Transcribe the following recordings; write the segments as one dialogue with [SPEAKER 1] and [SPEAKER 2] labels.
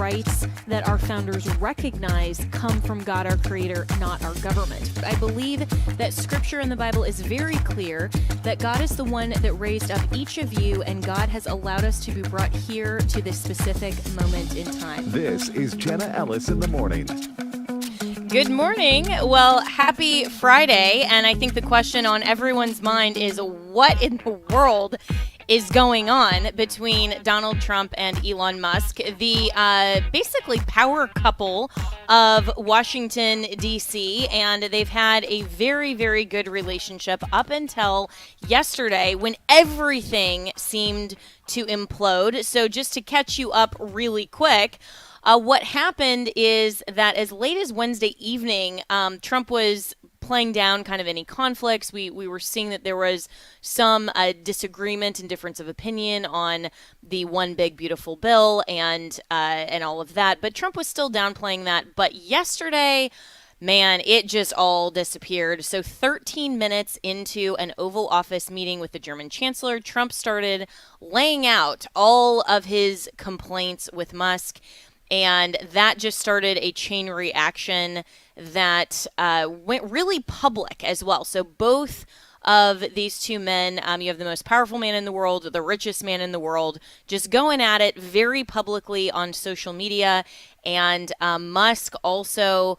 [SPEAKER 1] rights that our founders recognize come from God, our creator, not our government. I believe that scripture in the Bible is very clear that God is the one that raised up each of you, and God has allowed us to be brought here to this specific moment in time.
[SPEAKER 2] This is Jenna Ellis in the morning.
[SPEAKER 3] Good morning. Well, happy Friday. And I think the question on everyone's mind is what in the world is going on between Donald Trump and Elon Musk, the basically power couple of Washington, D.C., and they've had a very, very good relationship up until yesterday when everything seemed to implode. So just to catch you up really quick, what happened is that as late as Wednesday evening, Trump was playing down kind of any conflicts. We were seeing that there was some disagreement and difference of opinion on the one big beautiful bill and all of that. But Trump was still downplaying that. But yesterday, man, it just all disappeared. So 13 minutes into an Oval Office meeting with the German Chancellor, Trump started laying out all of his complaints with Musk. And that just started a chain reaction that went really public as well. So both of these two men, you have the most powerful man in the world, the richest man in the world, just going at it very publicly on social media. And Musk also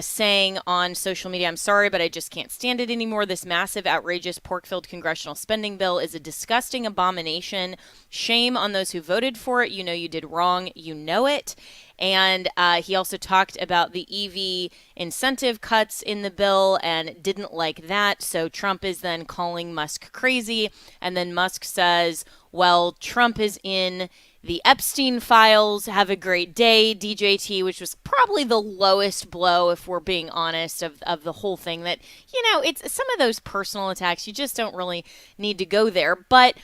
[SPEAKER 3] saying on social media, I'm sorry, but I just can't stand it anymore. This massive, outrageous, pork-filled congressional spending bill is a disgusting abomination. Shame on those who voted for it. You know you did wrong. You know it. And he also talked about the EV incentive cuts in the bill and didn't like that. So Trump is then calling Musk crazy. And then Musk says, well, Trump is in the Epstein files. Have a great day, DJT, which was probably the lowest blow, if we're being honest, of the whole thing. That, you know, it's some of those personal attacks. You just don't really need to go there. But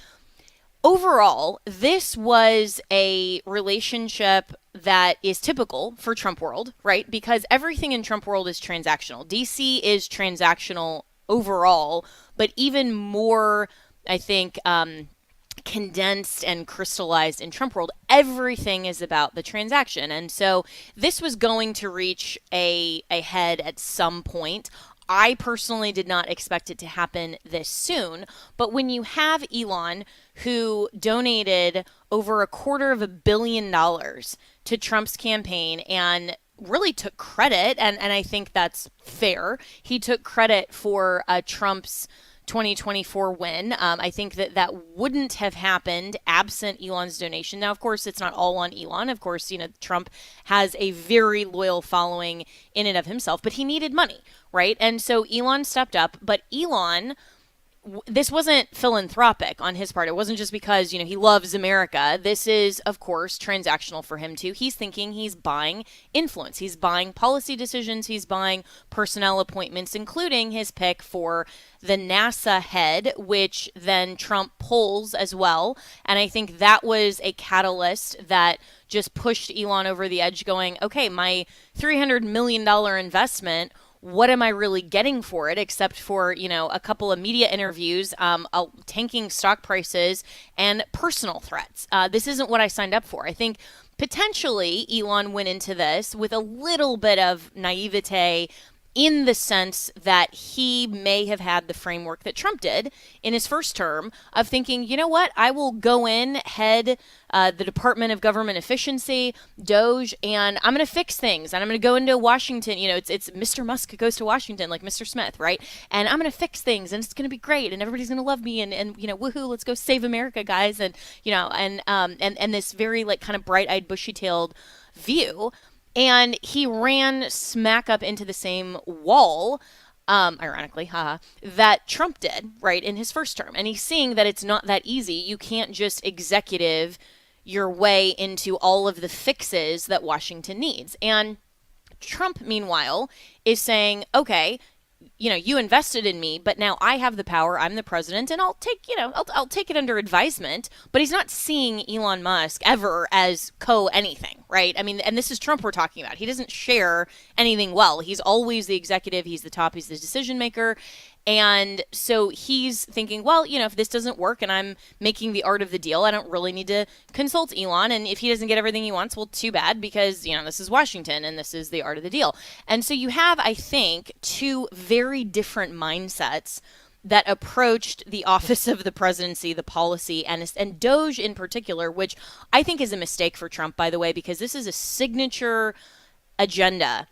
[SPEAKER 3] overall, this was a relationship that is typical for Trump world, right? Because everything in Trump world is transactional. DC is transactional overall, but even more, I think, condensed and crystallized in Trump world. Everything is about the transaction. And so this was going to reach a head at some point. I personally did not expect it to happen this soon, but when you have Elon, who donated over $250 million to Trump's campaign and really took credit, and I think that's fair, he took credit for Trump's 2024 win. I think that wouldn't have happened absent Elon's donation. Now, of course, it's not all on Elon. Of course, you know, Trump has a very loyal following in and of himself, but he needed money, right? And so Elon stepped up, but Elon, this wasn't philanthropic on his part. It wasn't just because, you know, he loves America. This is, of course, transactional for him too. He's thinking he's buying influence. He's buying policy decisions. He's buying personnel appointments, including his pick for the NASA head, which then Trump pulls as well. And I think that was a catalyst that just pushed Elon over the edge, going, okay, my $300 million investment, what am I really getting for it, except for, you know, a couple of media interviews, tanking stock prices, and personal threats? This isn't what I signed up for. I think potentially Elon went into this with a little bit of naivete, in the sense that he may have had the framework that Trump did in his first term of thinking, you know what, I will go in, head the Department of Government Efficiency, DOGE, and I'm going to fix things. And I'm going to go into Washington. You know, it's Mr. Musk goes to Washington, like Mr. Smith, right? And I'm going to fix things, and it's going to be great, and everybody's going to love me, and you know, woohoo, let's go save America, guys. And, you know, and this very, like, kind of bright-eyed, bushy-tailed view. And he ran smack up into the same wall, ironically, that Trump did, right, in his first term. And he's seeing that it's not that easy. You can't just executive your way into all of the fixes that Washington needs. And Trump, meanwhile, is saying, okay, you know, you invested in me, but now I have the power. I'm the president, and I'll take it under advisement. But he's not seeing Elon Musk ever as anything. right? I mean, and this is Trump we're talking about. He doesn't share anything well. He's always the executive. He's the top. He's the decision maker. And so he's thinking, well, if this doesn't work and I'm making the art of the deal, I don't really need to consult Elon. And if he doesn't get everything he wants, well, too bad, because, this is Washington and this is the art of the deal. And so you have, I think, two very different mindsets that approached the office of the presidency, the policy, and Doge in particular, which I think is a mistake for Trump, by the way, because this is a signature agenda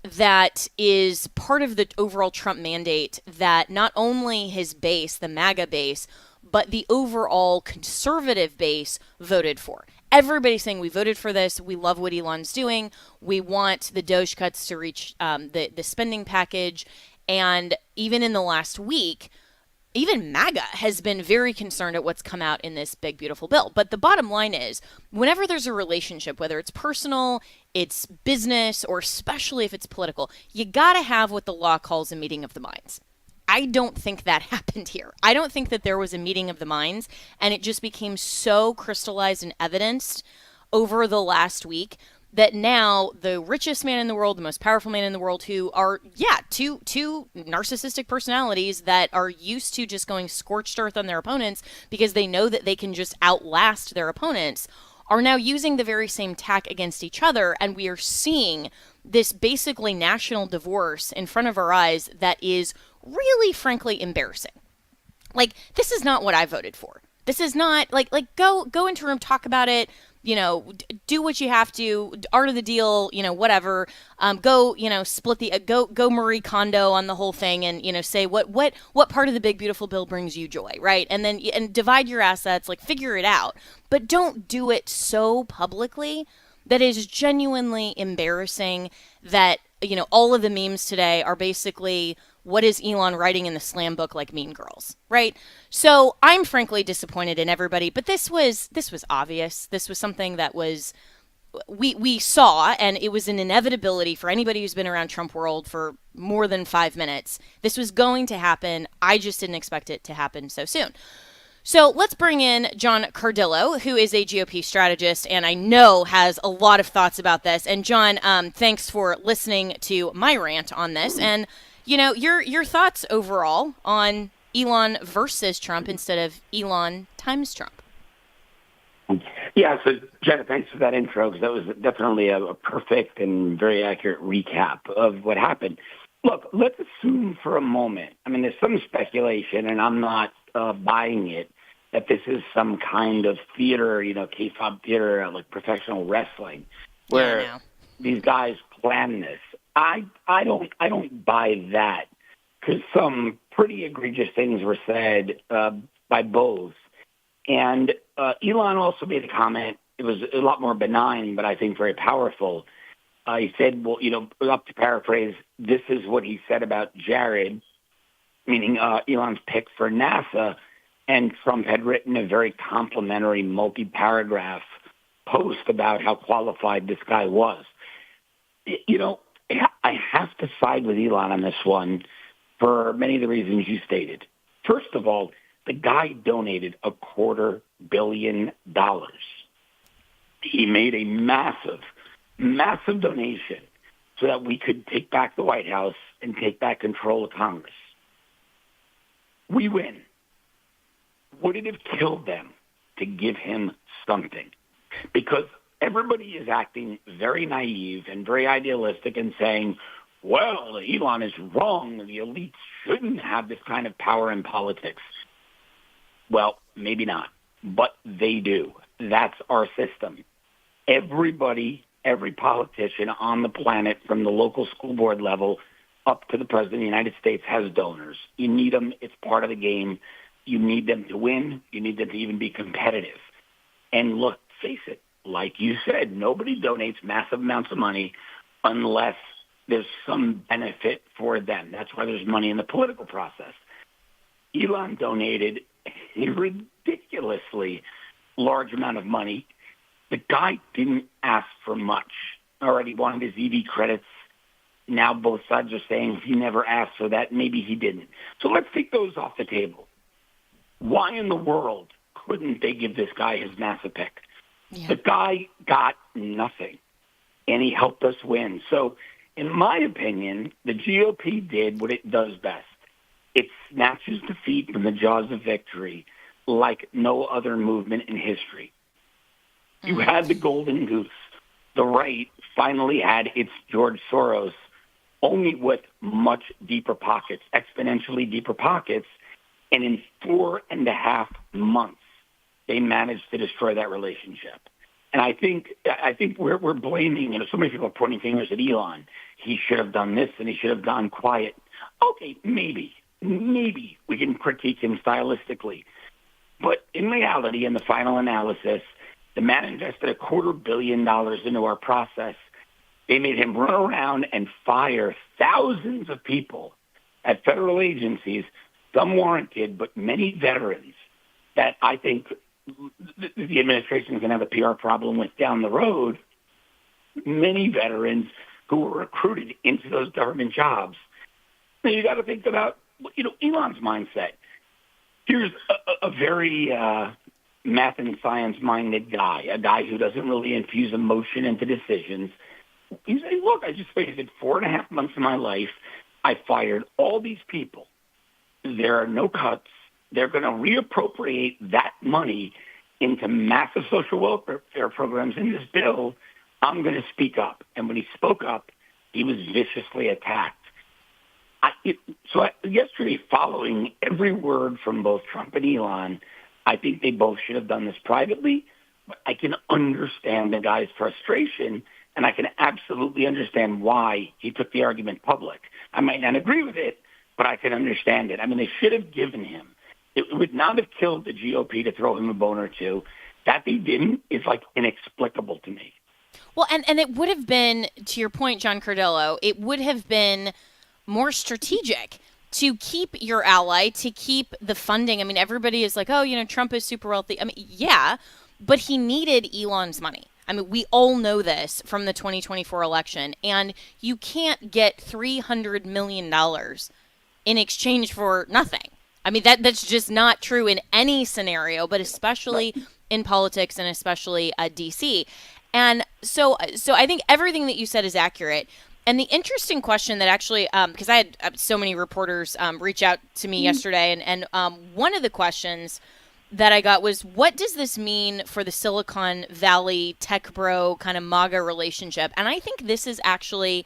[SPEAKER 3] that is part of the overall Trump mandate that not only his base, the MAGA base, but the overall conservative base voted for. Everybody's saying we voted for this. We love what Elon's doing. We want the Doge cuts to reach the spending package. And even in the last week, even MAGA has been very concerned at what's come out in this big, beautiful bill. But the bottom line is, whenever there's a relationship, whether it's personal, it's business, or especially if it's political, you got to have what the law calls a meeting of the minds. I don't think that happened here. I don't think that there was a meeting of the minds, and it just became so crystallized and evidenced over the last week that now the richest man in the world, the most powerful man in the world, who are, two narcissistic personalities that are used to just going scorched earth on their opponents because they know that they can just outlast their opponents, are now using the very same tack against each other. And we are seeing this basically national divorce in front of our eyes that is really, frankly, embarrassing. Like, this is not what I voted for. This is not, like go into a room, talk about it, do what you have to, art of the deal, whatever. Go, split the, go Marie Kondo on the whole thing, and, say what part of the big, beautiful bill brings you joy, right? And then, and divide your assets, like, figure it out. But don't do it so publicly that is genuinely embarrassing that, all of the memes today are basically, what is Elon writing in the slam book like Mean Girls, right? So I'm frankly disappointed in everybody, but this was obvious. This was something that was we saw, and it was an inevitability for anybody who's been around Trump world for more than 5 minutes. This was going to happen. I just didn't expect it to happen so soon. So let's bring in John Cardillo, who is a GOP strategist and I know has a lot of thoughts about this. And John, thanks for listening to my rant on this. And your thoughts overall on Elon versus Trump instead of Elon times Trump.
[SPEAKER 4] Yeah, so Jenna, thanks for that intro, because that was definitely a perfect and very accurate recap of what happened. Look, let's assume for a moment, I mean, there's some speculation, and I'm not buying it, that this is some kind of theater, K-pop theater, like professional wrestling, where these guys plan this. I don't buy that, because some pretty egregious things were said by both. And Elon also made a comment. It was a lot more benign, but I think very powerful. He said, well, up to paraphrase, this is what he said about Jared, meaning Elon's pick for NASA. And Trump had written a very complimentary multi-paragraph post about how qualified this guy was. I have to side with Elon on this one for many of the reasons you stated. First of all, the guy donated $250 million. He made a massive donation so that we could take back the White House and take back control of Congress. We win. Would it have killed them to give him something? Because everybody is acting very naive and very idealistic and saying, well, Elon is wrong. The elites shouldn't have this kind of power in politics. Well, maybe not, but they do. That's our system. Everybody, every politician on the planet, from the local school board level up to the president of the United States, has donors. You need them. It's part of the game. You need them to win. You need them to even be competitive. And look, face it, like you said, nobody donates massive amounts of money unless there's some benefit for them. That's why there's money in the political process. Elon donated a ridiculously large amount of money. The guy didn't ask for much. Already wanted his EV credits. Now both sides are saying he never asked for that. Maybe he didn't. So let's take those off the table. Why in the world couldn't they give this guy his NASA pick?
[SPEAKER 3] Yeah.
[SPEAKER 4] The guy got nothing, and he helped us win. So in my opinion, the GOP did what it does best. It snatches defeat from the jaws of victory like no other movement in history. You had the golden goose. The right finally had its George Soros, only with much deeper pockets, exponentially deeper pockets. And in 4.5 months, they managed to destroy that relationship. And I think we're blaming, so many people are pointing fingers at Elon. He should have done this and he should have gone quiet. Okay, maybe we can critique him stylistically. But in reality, in the final analysis, the man invested $250 million into our process. They made him run around and fire thousands of people at federal agencies, some warranted, but many veterans that I think the administration is going to have a PR problem with down the road. Many veterans who were recruited into those government jobs. Now, you got to think about, Elon's mindset. Here's a very math and science-minded guy, a guy who doesn't really infuse emotion into decisions. He's saying, look, I just wasted 4.5 months of my life. I fired all these people. There are no cuts. They're going to reappropriate that money into massive social welfare programs in this bill. I'm going to speak up. And when he spoke up, he was viciously attacked. Yesterday, following every word from both Trump and Elon, I think they both should have done this privately. But I can understand the guy's frustration, and I can absolutely understand why he took the argument public. I might not agree with it, but I can understand it. I mean, they should have given him. It would not have killed the GOP to throw him a bone or two. That they didn't is inexplicable to me.
[SPEAKER 3] Well, and it would have been, to your point, John Cardello, it would have been more strategic to keep your ally, to keep the funding. I mean, everybody is like, oh, Trump is super wealthy. I mean, yeah, but he needed Elon's money. I mean, we all know this from the 2024 election, and you can't get $300 million in exchange for nothing. I mean, that's just not true in any scenario, but especially in politics and especially D.C. And so I think everything that you said is accurate. And the interesting question that actually, because I had so many reporters reach out to me yesterday, and one of the questions that I got was, what does this mean for the Silicon Valley tech bro kind of MAGA relationship? And I think this is actually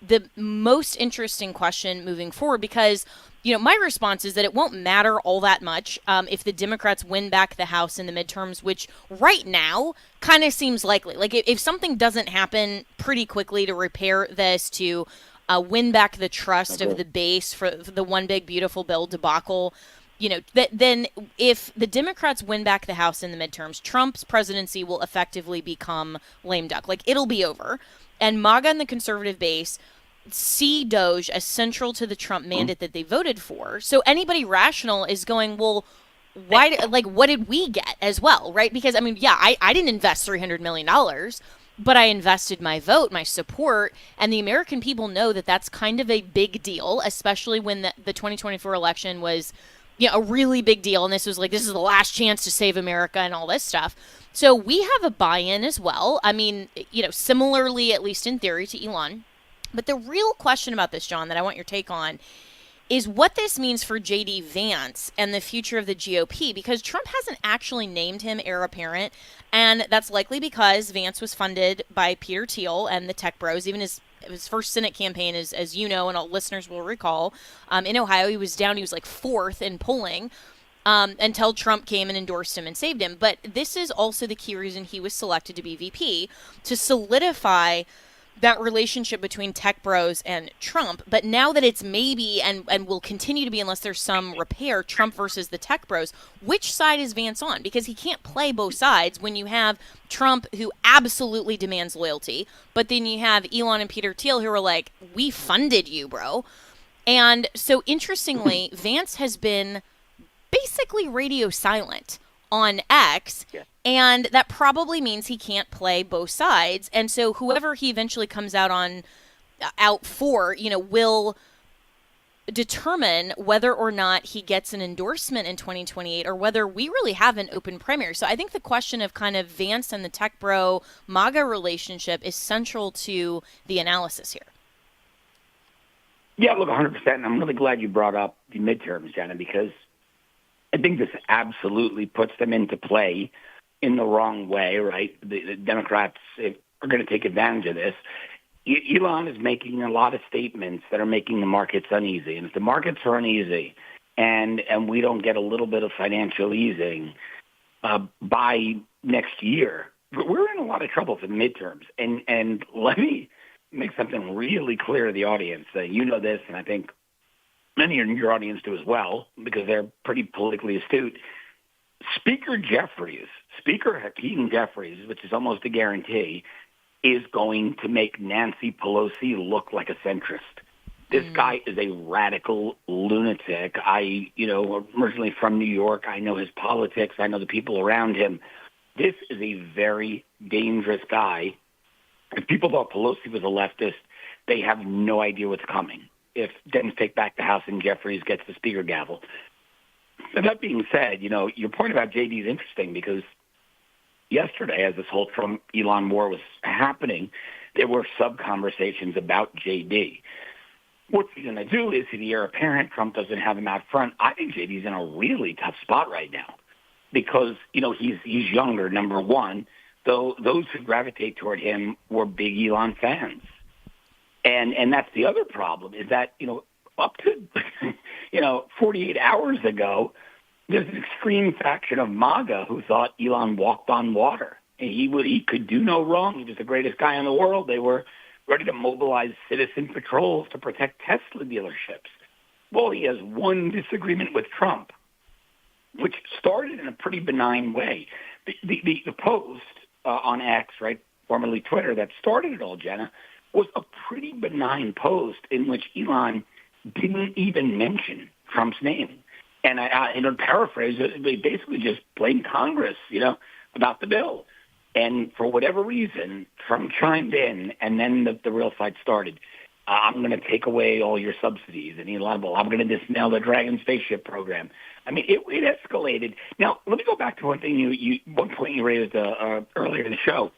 [SPEAKER 3] the most interesting question moving forward, because my response is that it won't matter all that much if the Democrats win back the House in the midterms, which right now kind of seems likely. Like if something doesn't happen pretty quickly to repair this, to win back the trust of the base for the one big beautiful bill debacle, then if the Democrats win back the House in the midterms, Trump's presidency will effectively become lame duck. Like it'll be over. And MAGA and the conservative base see Doge as central to the Trump mandate that they voted for. So anybody rational is going, well, why? What did we get as well, right? Because, I mean, yeah, I didn't invest $300 million, but I invested my vote, my support, and the American people know that that's kind of a big deal, especially when the 2024 election was, a really big deal. And this is the last chance to save America and all this stuff. So we have a buy-in as well. I mean, similarly, at least in theory, to Elon. But the real question about this, John, that I want your take on is what this means for J.D. Vance and the future of the GOP, because Trump hasn't actually named him heir apparent, and that's likely because Vance was funded by Peter Thiel and the tech bros. Even his first Senate campaign, as you know, and all listeners will recall, in Ohio, he was fourth in polling until Trump came and endorsed him and saved him. But this is also the key reason he was selected to be VP, to solidify that relationship between tech bros and Trump. But now that it's maybe and will continue to be, unless there's some repair, Trump versus the tech bros, which side is Vance on? Because he can't play both sides when you have Trump, who absolutely demands loyalty, but then you have Elon and Peter Thiel, who are like, we funded you, bro. And so interestingly, Vance has been basically radio silent on X. Yeah. And that probably means he can't play both sides. And so whoever he eventually comes out for, will determine whether or not he gets an endorsement in 2028 or whether we really have an open primary. So I think the question of kind of Vance and the tech bro MAGA relationship is central to the analysis here.
[SPEAKER 4] Yeah, look, 100%. And I'm really glad you brought up the midterms, Jenna, because I think this absolutely puts them into play in the wrong way, right? The Democrats are going to take advantage of this. Elon is making a lot of statements that are making the markets uneasy. And if the markets are uneasy and we don't get a little bit of financial easing by next year, we're in a lot of trouble for the midterms. And let me make something really clear to the audience. You know this, and I think many in your audience do as well, because they're pretty politically astute. Speaker Hakeem Jeffries, which is almost a guarantee, is going to make Nancy Pelosi look like a centrist. This guy is a radical lunatic. Originally from New York. I know his politics. I know the people around him. This is a very dangerous guy. If people thought Pelosi was a leftist, they have no idea what's coming if Dems take back the House and Jeffries gets the speaker gavel. And that being said, your point about JD is interesting because yesterday, as this whole Trump-Elon war was happening, there were sub-conversations about JD. What he's going to do is the heir apparent. Trump doesn't have him out front. I think JD's in a really tough spot right now because, he's younger, number one, though those who gravitate toward him were big Elon fans. And that's the other problem is that, up to, 48 hours ago, there's an extreme faction of MAGA who thought Elon walked on water. And he could do no wrong. He was the greatest guy in the world. They were ready to mobilize citizen patrols to protect Tesla dealerships. Well, he has one disagreement with Trump, which started in a pretty benign way. The post on X, right, formerly Twitter, that started it all, Jenna, was a pretty benign post in which Elon didn't even mention Trump's name. And I paraphrase it, they basically just blamed Congress, about the bill. And for whatever reason, Trump chimed in, and then the real fight started. I'm going to take away all your subsidies. And Elon, well, I'm going to dismantle the Dragon spaceship program. I mean, it escalated. Now, let me go back to one thing one point you raised earlier in the show.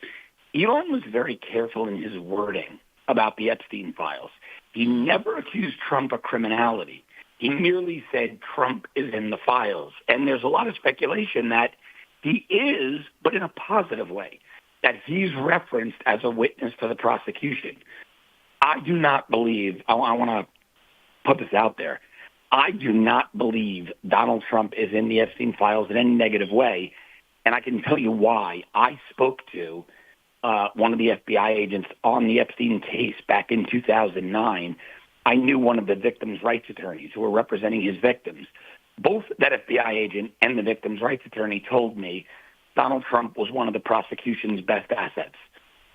[SPEAKER 4] Elon was very careful in his wording about the Epstein files. He never accused Trump of criminality. He merely said Trump is in the files. And there's a lot of speculation that he is, but in a positive way, that he's referenced as a witness to the prosecution. I do not believe, I want to put this out there, I do not believe Donald Trump is in the Epstein files in any negative way. And I can tell you why. I spoke to one of the FBI agents on the Epstein case back in 2009. I knew one of the victims' rights attorneys who were representing his victims. Both that FBI agent and the victims' rights attorney told me Donald Trump was one of the prosecution's best assets.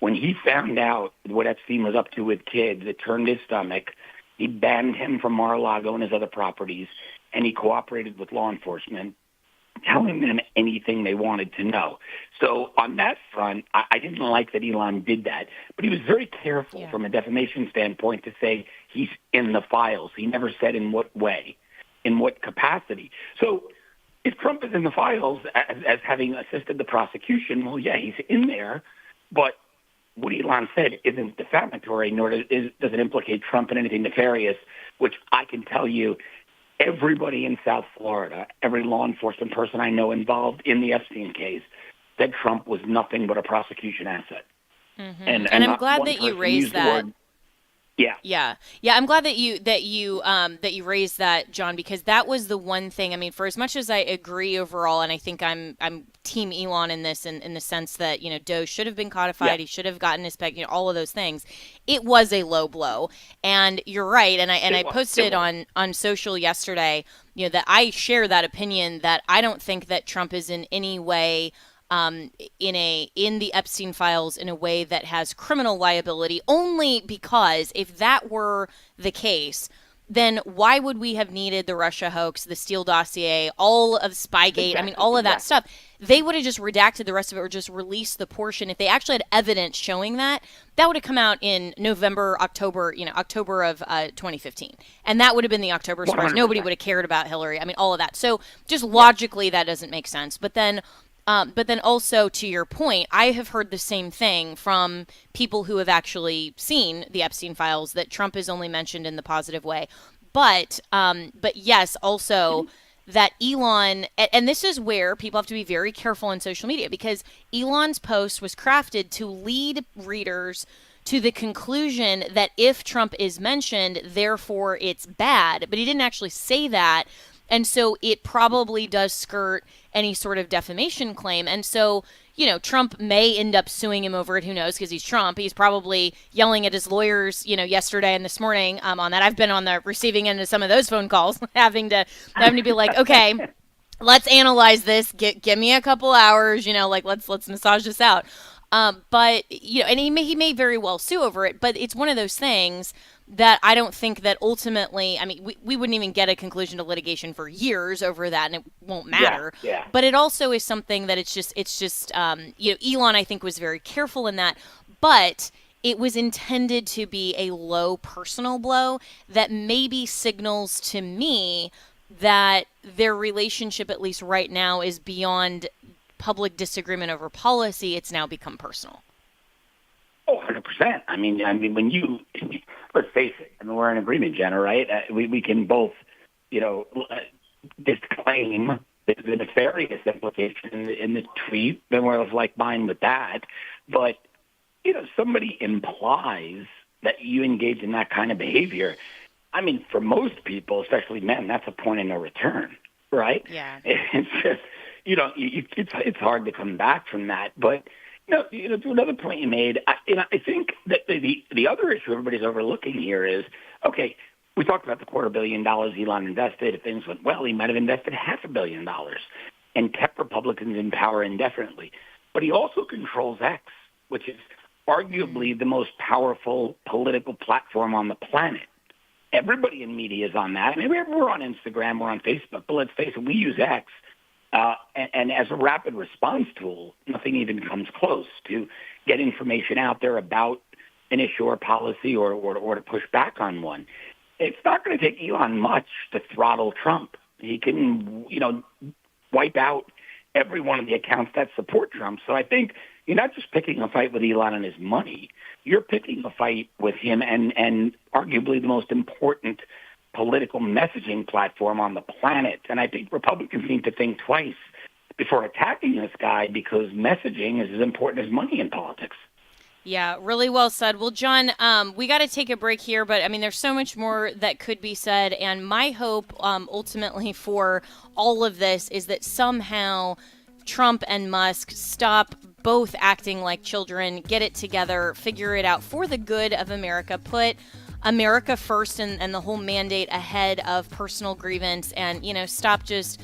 [SPEAKER 4] When he found out what Epstein was up to with kids, it turned his stomach. He banned him from Mar-a-Lago and his other properties, and he cooperated with law enforcement, telling them anything they wanted to know. So on that front, I didn't like that Elon did that, but he was very careful from a defamation standpoint to say he's in the files. He never said in what way, in what capacity. So if Trump is in the files as having assisted the prosecution, well, yeah, he's in there, but what Elon said isn't defamatory, nor does it implicate Trump in anything nefarious, which I can tell you everybody in South Florida, every law enforcement person I know involved in the Epstein case, said Trump was nothing but a prosecution asset.
[SPEAKER 3] Mm-hmm. And I'm glad that you raised that. Yeah. I'm glad that you raised that, John, because that was the one thing. I mean, for as much as I agree overall, and I think I'm Team Elon in this, in the sense that Doe should have been codified, he should have gotten his peg, all of those things. It was a low blow, and you're right. And I posted on social yesterday, that I share that opinion that I don't think that Trump is in any way in the Epstein files in a way that has criminal liability, only because if that were the case, then why would we have needed the Russia hoax, the Steele dossier, all of Spygate? I mean, all of that stuff. They would have just redacted the rest of it or just released the portion. If they actually had evidence showing that, that would have come out in November, October of 2015. And that would have been the October surprise.
[SPEAKER 4] 100%.
[SPEAKER 3] Nobody would have cared about Hillary. I mean, all of that. So just logically, that doesn't make sense. But then also, to your point, I have heard the same thing from people who have actually seen the Epstein files, that Trump is only mentioned in the positive way. But yes, also that Elon, and this is where people have to be very careful on social media, because Elon's post was crafted to lead readers to the conclusion that if Trump is mentioned, therefore it's bad. But he didn't actually say that. And so it probably does skirt any sort of defamation claim. And so, Trump may end up suing him over it. Who knows? Because he's Trump. He's probably yelling at his lawyers, yesterday and this morning on that. I've been on the receiving end of some of those phone calls, having to be like, okay, let's analyze this. Give me a couple hours, let's massage this out. But and he may very well sue over it. But it's one of those things that I don't think that ultimately, I mean, we wouldn't even get a conclusion to litigation for years over that, and it won't matter.
[SPEAKER 4] Yeah.
[SPEAKER 3] But it also is something that it's just Elon, I think, was very careful in that, but it was intended to be a low personal blow that maybe signals to me that their relationship, at least right now, is beyond public disagreement over policy. It's now become personal.
[SPEAKER 4] Oh, 100%. I mean, when you, let's face it, we're in agreement, Jenna, right? We can both, disclaim the nefarious implication in the tweet, then we're like mine with that. But, somebody implies that you engage in that kind of behavior. I mean, for most people, especially men, that's a point of no return, right?
[SPEAKER 3] Yeah.
[SPEAKER 4] It's just, it's hard to come back from that. But, to another point you made, I think that the other issue everybody's overlooking here is, okay, we talked about the $250 million Elon invested. If things went well, he might have invested $500 million and kept Republicans in power indefinitely. But he also controls X, which is arguably the most powerful political platform on the planet. Everybody in media is on that. I mean, we're on Instagram, we're on Facebook, but let's face it, we use X. And as a rapid response tool, nothing even comes close to get information out there about an issue or policy or to push back on one. It's not going to take Elon much to throttle Trump. He can, wipe out every one of the accounts that support Trump. So I think you're not just picking a fight with Elon and his money. You're picking a fight with him and arguably the most important political messaging platform on the planet. And I think Republicans need to think twice before attacking this guy, because messaging is as important as money in politics.
[SPEAKER 3] Yeah, really well said. Well, John, we got to take a break here, but I mean, there's so much more that could be said. And my hope ultimately for all of this is that somehow Trump and Musk stop both acting like children, get it together, figure it out for the good of America, put America first and the whole mandate ahead of personal grievance, and, stop just,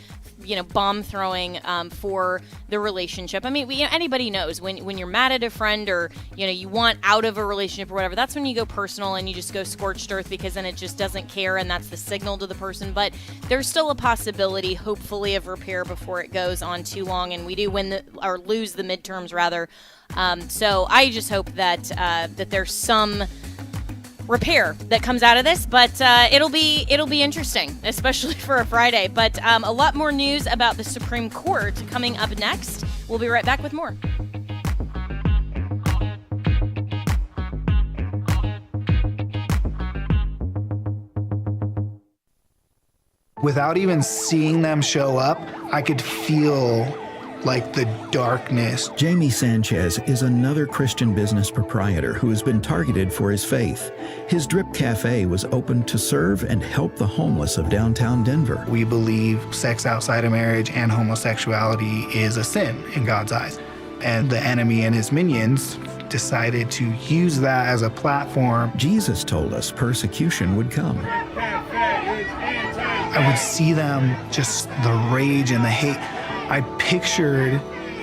[SPEAKER 3] bomb throwing for the relationship. I mean, anybody knows when you're mad at a friend or, you want out of a relationship or whatever, that's when you go personal and you just go scorched earth, because then it just doesn't care, and that's the signal to the person. But there's still a possibility, hopefully, of repair before it goes on too long and we do lose the midterms rather. So I just hope that there's some repair that comes out of this, but it'll be interesting, especially for a Friday. But a lot more news about the Supreme Court coming up next. We'll be right back with more.
[SPEAKER 5] Without even seeing them show up, I could feel like the darkness.
[SPEAKER 6] Jamie Sanchez is another Christian business proprietor who has been targeted for his faith. His Drip Cafe was opened to serve and help the homeless of downtown Denver.
[SPEAKER 5] We believe sex outside of marriage and homosexuality is a sin in God's eyes. And the enemy and his minions decided to use that as a platform.
[SPEAKER 6] Jesus told us persecution would come.
[SPEAKER 5] I would see them, just the rage and the hate. I pictured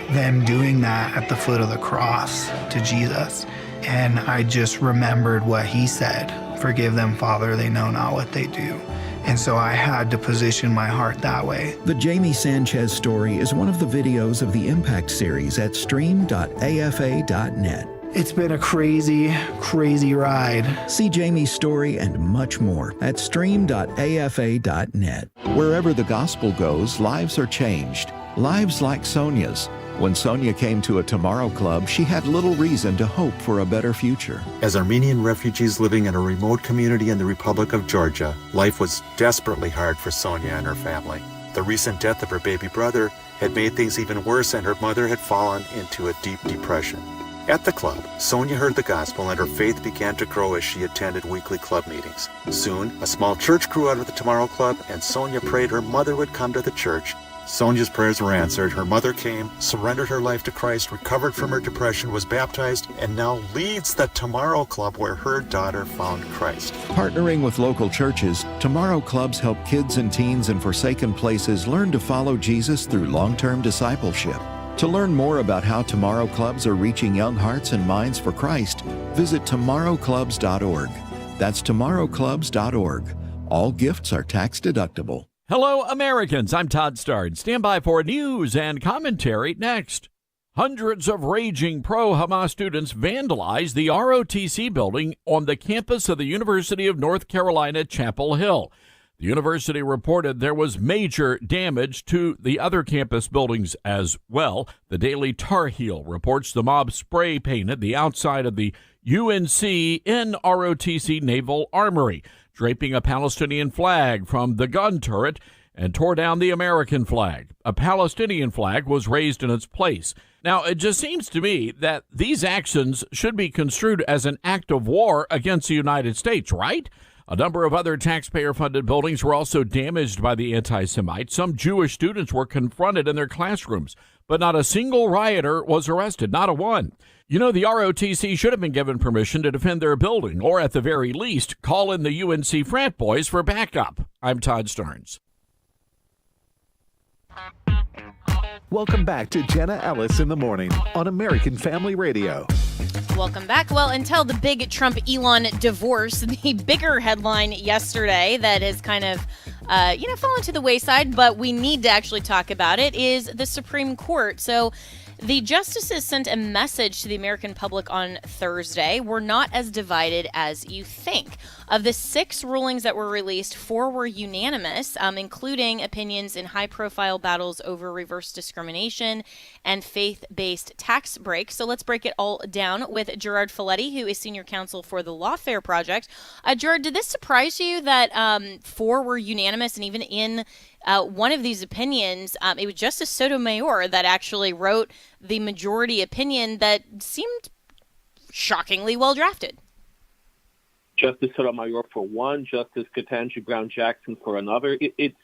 [SPEAKER 5] them doing that at the foot of the cross to Jesus. And I just remembered what he said Forgive them, Father, they know not what they do. And so I had to position my heart that way.
[SPEAKER 6] The Jamie Sanchez story is one of the videos of the Impact series at stream.afa.net.
[SPEAKER 5] It's been a crazy, crazy ride.
[SPEAKER 6] See Jamie's story and much more at stream.afa.net. Wherever the gospel goes, lives are changed. Lives like Sonia's. When Sonia came to a Tomorrow Club, she had little reason to hope for a better future.
[SPEAKER 7] As Armenian refugees living in a remote community in the Republic of Georgia, life was desperately hard for Sonia and her family. The recent death of her baby brother had made things even worse, and her mother had fallen into a deep depression. At the club, Sonia heard the gospel and her faith began to grow as she attended weekly club meetings. Soon, a small church grew out of the Tomorrow Club, and Sonia prayed her mother would come to the church. Sonia's prayers were answered. Her mother came, surrendered her life to Christ, recovered from her depression, was baptized, and now leads the Tomorrow Club where her daughter found Christ.
[SPEAKER 6] Partnering with local churches, Tomorrow Clubs help kids and teens in forsaken places learn to follow Jesus through long-term discipleship. To learn more about how Tomorrow Clubs are reaching young hearts and minds for Christ, visit tomorrowclubs.org. That's tomorrowclubs.org. All gifts are tax deductible.
[SPEAKER 8] Hello, Americans. I'm Todd Starr. Stand by for news and commentary next. Hundreds of raging pro-Hamas students vandalized the ROTC building on the campus of the University of North Carolina, Chapel Hill. The university reported there was major damage to the other campus buildings as well. The Daily Tar Heel reports the mob spray painted the outside of the UNC in ROTC Naval Armory, draping a Palestinian flag from the gun turret, and tore down the American flag. A Palestinian flag was raised in its place. Now, it just seems to me that these actions should be construed as an act of war against the United States, right? A number of other taxpayer-funded buildings were also damaged by the anti-Semites. Some Jewish students were confronted in their classrooms, but not a single rioter was arrested, not a one. You know, the ROTC should have been given permission to defend their building, or at the very least, call in the UNC frat boys for backup. I'm Todd Starnes.
[SPEAKER 2] Welcome back to Jenna Ellis in the Morning on American Family Radio.
[SPEAKER 3] Welcome back. Well, until the big Trump-Elon divorce, the bigger headline yesterday that has kind of, fallen to the wayside, but we need to actually talk about it, is the Supreme Court. So the justices sent a message to the American public on Thursday. We're not as divided as you think. Of the 6 rulings that were released, 4 were unanimous, including opinions in high-profile battles over reverse discrimination and faith-based tax breaks. So let's break it all down with Gerard Folletti, who is senior counsel for the Lawfare Project. Gerard, did this surprise you that 4 were unanimous, and even in one of these opinions, it was Justice Sotomayor that actually wrote the majority opinion that seemed shockingly well drafted?
[SPEAKER 9] Justice Sotomayor for one, Justice Ketanji Brown Jackson for another. It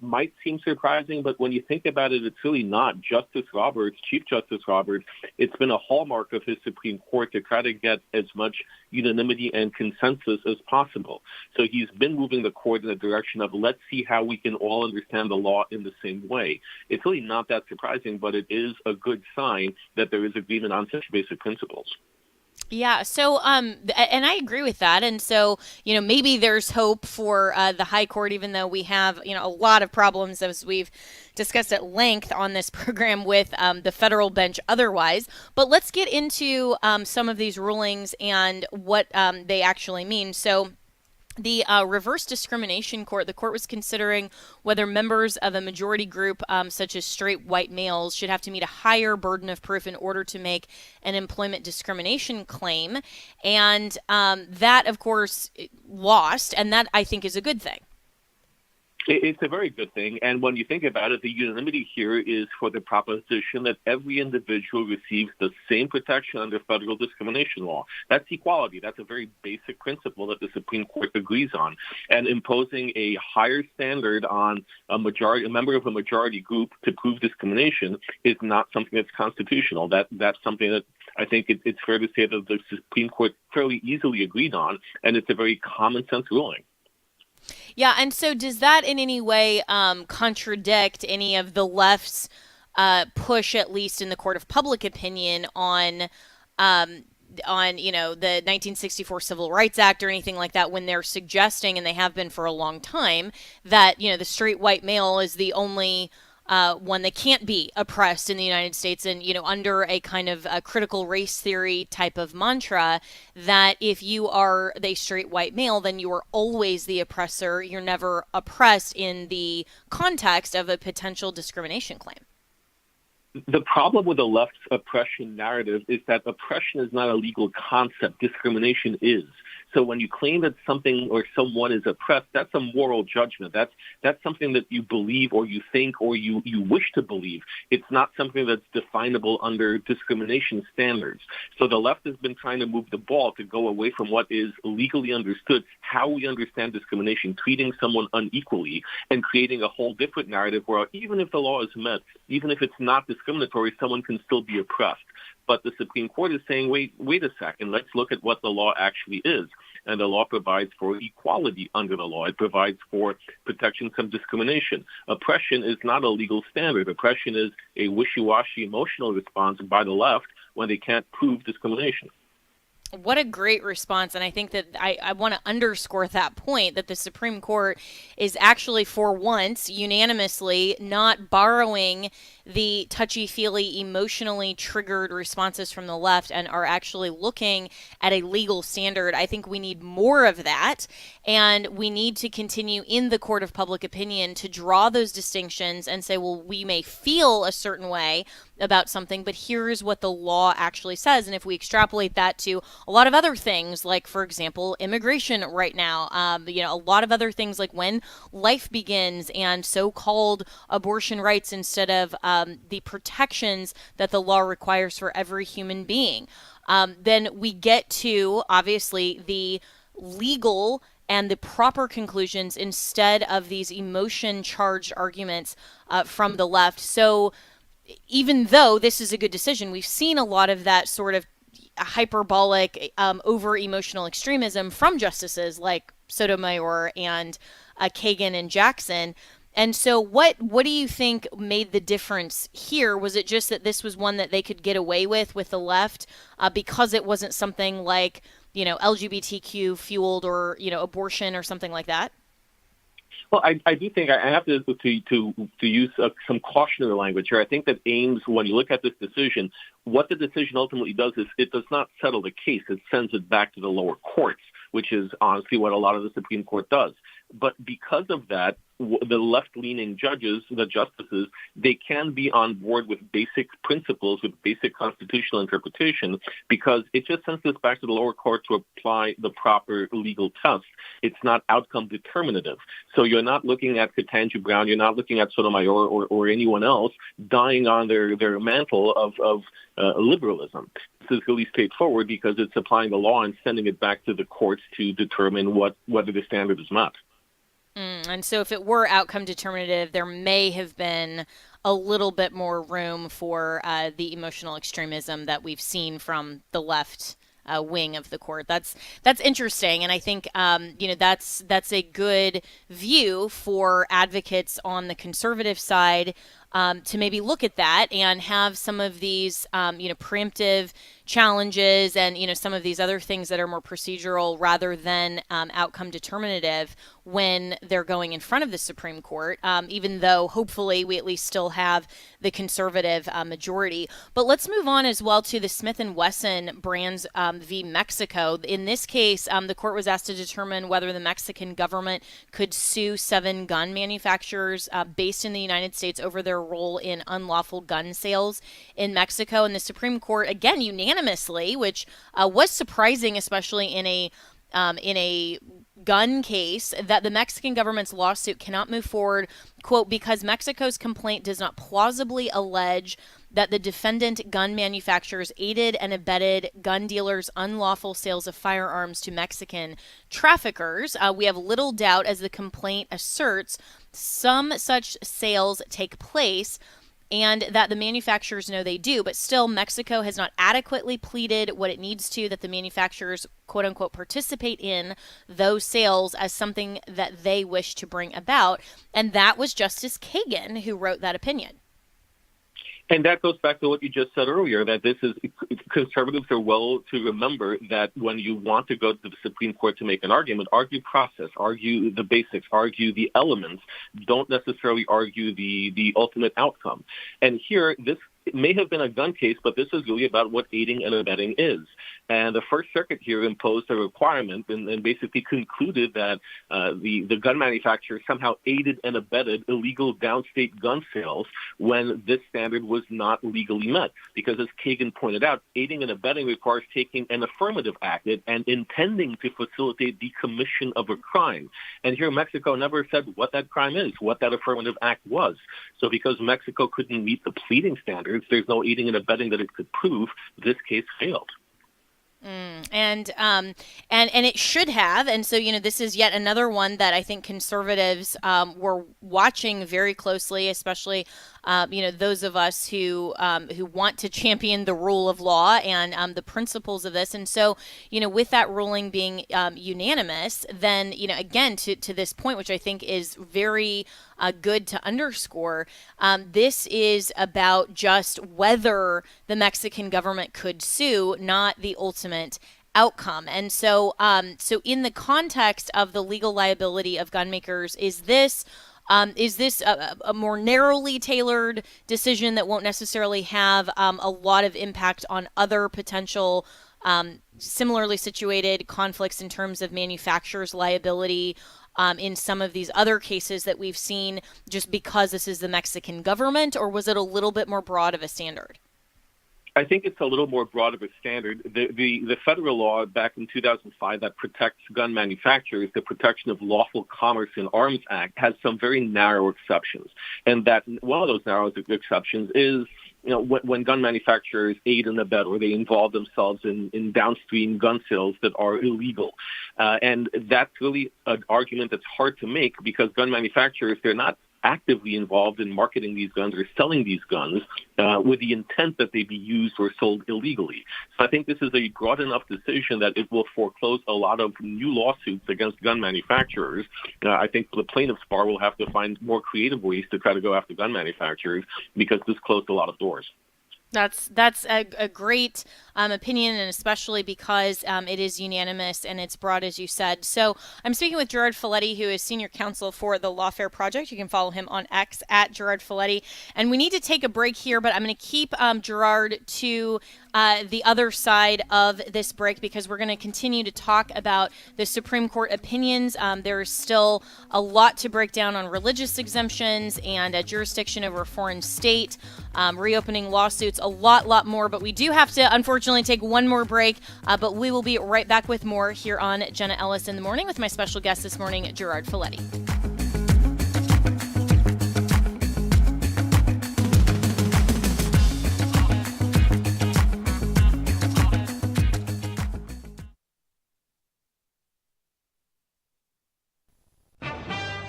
[SPEAKER 9] might seem surprising, but when you think about it, it's really not. Justice Roberts, Chief Justice Roberts, it's been a hallmark of his Supreme Court to try to get as much unanimity and consensus as possible. So he's been moving the court in the direction of let's see how we can all understand the law in the same way. It's really not that surprising, but it is a good sign that there is agreement on such basic principles.
[SPEAKER 3] Yeah. So, and I agree with that. And so, maybe there's hope for the high court, even though we have, a lot of problems, as we've discussed at length on this program, with the federal bench otherwise. But let's get into some of these rulings and what they actually mean. So, the reverse discrimination court, the court was considering whether members of a majority group, such as straight white males, should have to meet a higher burden of proof in order to make an employment discrimination claim. And that, of course, lost, and that, I think, is a good thing.
[SPEAKER 9] It's a very good thing. And when you think about it, the unanimity here is for the proposition that every individual receives the same protection under federal discrimination law. That's equality. That's a very basic principle that the Supreme Court agrees on. And imposing a higher standard on a member of a majority group to prove discrimination is not something that's constitutional. That's something that I think it's fair to say that the Supreme Court fairly easily agreed on, and it's a very common sense ruling.
[SPEAKER 3] Yeah, and so does that in any way contradict any of the left's push, at least in the court of public opinion, on the 1964 Civil Rights Act or anything like that when they're suggesting, and they have been for a long time, that the straight white male is the only one that can't be oppressed in the United States, and under a kind of a critical race theory type of mantra, that if you are the straight white male, then you are always the oppressor. You're never oppressed in the context of a potential discrimination claim.
[SPEAKER 9] The problem with the left's oppression narrative is that oppression is not a legal concept. Discrimination is. So when you claim that something or someone is oppressed, that's a moral judgment. That's something that you believe or you think or you wish to believe. It's not something that's definable under discrimination standards. So the left has been trying to move the ball to go away from what is legally understood, how we understand discrimination, treating someone unequally, and creating a whole different narrative where even if the law is met, even if it's not discriminatory, someone can still be oppressed. But the Supreme Court is saying, wait a second, let's look at what the law actually is. And the law provides for equality under the law. It provides for protection from discrimination. Oppression is not a legal standard. Oppression is a wishy-washy emotional response by the left when they can't prove discrimination.
[SPEAKER 3] What a great response. And I think that I want to underscore that point, that the Supreme Court is actually, for once, unanimously not borrowing the touchy-feely, emotionally triggered responses from the left and are actually looking at a legal standard. I think we need more of that, and we need to continue in the court of public opinion to draw those distinctions and say, well, we may feel a certain way about something, but here's what the law actually says. And if we extrapolate that to a lot of other things, like, for example, immigration right now, a lot of other things like when life begins and so-called abortion rights instead of the protections that the law requires for every human being, then we get to, obviously, the legal and the proper conclusions instead of these emotion-charged arguments from the left. So even though this is a good decision, we've seen a lot of that sort of hyperbolic, over-emotional extremism from justices like Sotomayor and Kagan and Jackson. And so what do you think made the difference here? Was it just that this was one that they could get away with the left because it wasn't something like, LGBTQ fueled or, abortion or something like that?
[SPEAKER 9] Well, I do think I have to use some cautionary language here. I think that Ames, when you look at this decision, what the decision ultimately does is it does not settle the case. It sends it back to the lower courts, which is honestly what a lot of the Supreme Court does. But because of that, the left-leaning judges, the justices, they can be on board with basic principles, with basic constitutional interpretation, because it just sends this back to the lower court to apply the proper legal test. It's not outcome determinative. So you're not looking at Ketanji Brown, you're not looking at Sotomayor or anyone else dying on their mantle of liberalism. This is really straightforward because it's applying the law and sending it back to the courts to determine whether the standard is met.
[SPEAKER 3] And so if it were outcome determinative, there may have been a little bit more room for the emotional extremism that we've seen from the left wing of the court. That's interesting, and I think that's a good view for advocates on the conservative side to maybe look at that and have some of these preemptive challenges and some of these other things that are more procedural rather than outcome determinative when they're going in front of the Supreme Court, even though hopefully we at least still have the conservative majority. But let's move on as well to the Smith & Wesson brands v. Mexico. In this case, the court was asked to determine whether the Mexican government could sue 7 gun manufacturers based in the United States over their role in unlawful gun sales in Mexico. And the Supreme Court, again, unanimously, which was surprising, especially in a gun case, that the Mexican government's lawsuit cannot move forward, quote, because Mexico's complaint does not plausibly allege that the defendant gun manufacturers aided and abetted gun dealers' unlawful sales of firearms to Mexican traffickers. We have little doubt, as the complaint asserts, some such sales take place and that the manufacturers know they do, but still Mexico has not adequately pleaded what it needs to that the manufacturers, quote unquote, participate in those sales as something that they wish to bring about. And that was Justice Kagan who wrote that opinion.
[SPEAKER 9] And that goes back to what you just said earlier, that conservatives are well to remember that when you want to go to the Supreme Court to make an argument, argue process, argue the basics, argue the elements, don't necessarily argue the ultimate outcome. And here, it may have been a gun case, but this is really about what aiding and abetting is. And the First Circuit here imposed a requirement and basically concluded that the gun manufacturer somehow aided and abetted illegal downstate gun sales when this standard was not legally met. Because as Kagan pointed out, aiding and abetting requires taking an affirmative act and intending to facilitate the commission of a crime. And here Mexico never said what that crime is, what that affirmative act was. So because Mexico couldn't meet the pleading standards, there's no aiding and abetting that it could prove. This case failed.
[SPEAKER 3] And it should have. And so, this is yet another one that I think conservatives were watching very closely, especially, those of us who want to champion the rule of law and the principles of this. And so, with that ruling being unanimous, then, again, to this point, which I think is very good to underscore, this is about just whether the Mexican government could sue, not the ultimate outcome. And so in the context of the legal liability of gun makers, is this a more narrowly tailored decision that won't necessarily have a lot of impact on other potential similarly situated conflicts in terms of manufacturers' liability in some of these other cases that we've seen, just because this is the Mexican government, or was it a little bit more broad of a standard?
[SPEAKER 9] I think it's a little more broad of a standard. The federal law back in 2005 that protects gun manufacturers, the Protection of Lawful Commerce in Arms Act, has some very narrow exceptions. And that one of those narrow exceptions is, when gun manufacturers aid and abet or they involve themselves in downstream gun sales that are illegal. And that's really an argument that's hard to make because gun manufacturers, they're not actively involved in marketing these guns or selling these guns with the intent that they be used or sold illegally. So I think this is a broad enough decision that it will foreclose a lot of new lawsuits against gun manufacturers. I think the plaintiffs' bar will have to find more creative ways to try to go after gun manufacturers because this closed a lot of doors.
[SPEAKER 3] That's a great opinion, and especially because it is unanimous and it's broad, as you said. So I'm speaking with Gerard Folletti, who is senior counsel for the Lawfare Project. You can follow him on X at Gerard Folletti. And we need to take a break here, but I'm going to keep Gerard to the other side of this break because we're going to continue to talk about the Supreme Court opinions. There's still a lot to break down on religious exemptions and jurisdiction over a foreign state, reopening lawsuits, a lot more. But we do have to, unfortunately, take one more break. But we will be right back with more here on Jenna Ellis in the Morning with my special guest this morning, Gerard Folletti.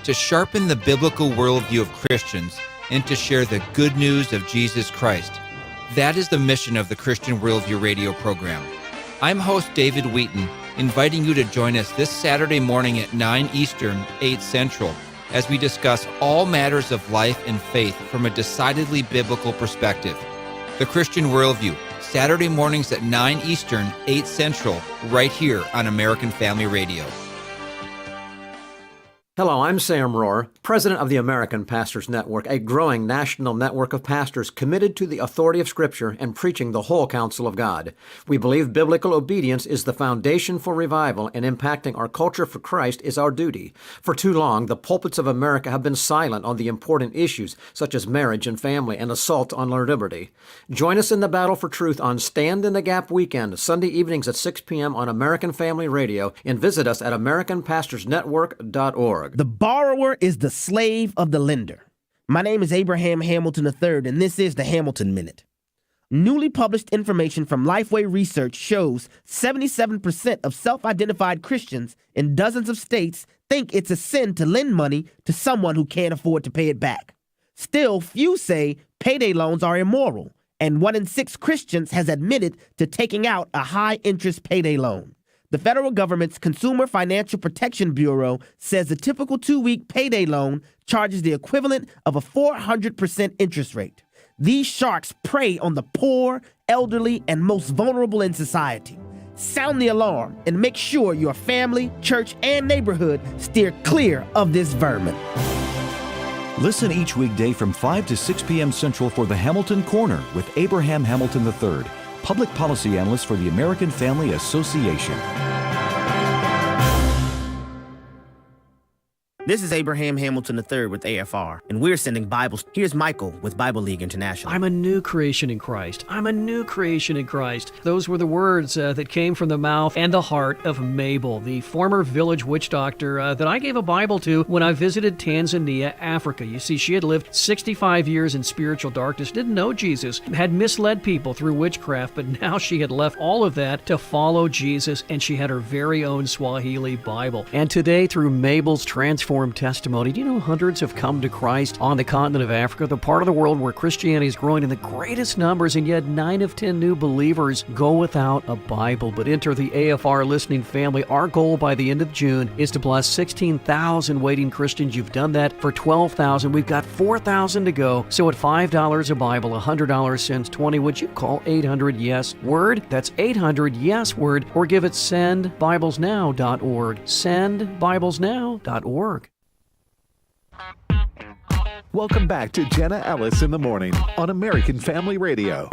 [SPEAKER 10] To sharpen the biblical worldview of Christians and to share the good news of Jesus Christ. That is the mission of the Christian Worldview radio program. I'm host David Wheaton, inviting you to join us this Saturday morning at 9 Eastern, 8 Central, as we discuss all matters of life and faith from a decidedly biblical perspective. The Christian Worldview, Saturday mornings at 9 Eastern, 8 Central, right here on American Family Radio.
[SPEAKER 11] Hello, I'm Sam Rohr, president of the American Pastors Network, a growing national network of pastors committed to the authority of Scripture and preaching the whole counsel of God. We believe biblical obedience is the foundation for revival, and impacting our culture for Christ is our duty. For too long, the pulpits of America have been silent on the important issues such as marriage and family and assault on our liberty. Join us in the battle for truth on Stand in the Gap weekend, Sunday evenings at 6 p.m. on American Family Radio, and visit us at AmericanPastorsNetwork.org.
[SPEAKER 12] The borrower is the slave of the lender. My name is Abraham Hamilton III, and this is the Hamilton Minute. Newly published information from Lifeway Research shows 77% of self-identified Christians in dozens of states think it's a sin to lend money to someone who can't afford to pay it back. Still, few say payday loans are immoral, and 1 in 6 Christians has admitted to taking out a high-interest payday loan. The federal government's Consumer Financial Protection Bureau says the typical 2-week payday loan charges the equivalent of a 400% interest rate. These sharks prey on the poor, elderly, and most vulnerable in society. Sound the alarm and make sure your family, church, and neighborhood steer clear of this vermin.
[SPEAKER 13] Listen each weekday from 5 to 6 p.m. Central for the Hamilton Corner with Abraham Hamilton III, Public Policy Analyst for the American Family Association.
[SPEAKER 12] This is Abraham Hamilton III with AFR, and we're sending Bibles. Here's Michael with Bible League International.
[SPEAKER 14] I'm a new creation in Christ. I'm a new creation in Christ. Those were the words that came from the mouth and the heart of Mabel, the former village witch doctor that I gave a Bible to when I visited Tanzania, Africa. You see, she had lived 65 years in spiritual darkness, didn't know Jesus, had misled people through witchcraft, but now she had left all of that to follow Jesus, and she had her very own Swahili Bible. And today, through Mabel's transformed testimony, do you know hundreds have come to Christ on the continent of Africa, the part of the world where Christianity is growing in the greatest numbers, and yet 9 of 10 new believers go without a Bible. But enter the AFR listening family. Our goal by the end of June is to bless 16,000 waiting Christians. You've done that for 12,000. We've got 4,000 to go. So at $5 a Bible, $100 since 20, would you call 800-YES-WORD? That's 800-YES-WORD, or give it sendbiblesnow.org. Sendbiblesnow.org.
[SPEAKER 2] Welcome back to Jenna Ellis in the Morning on American Family Radio.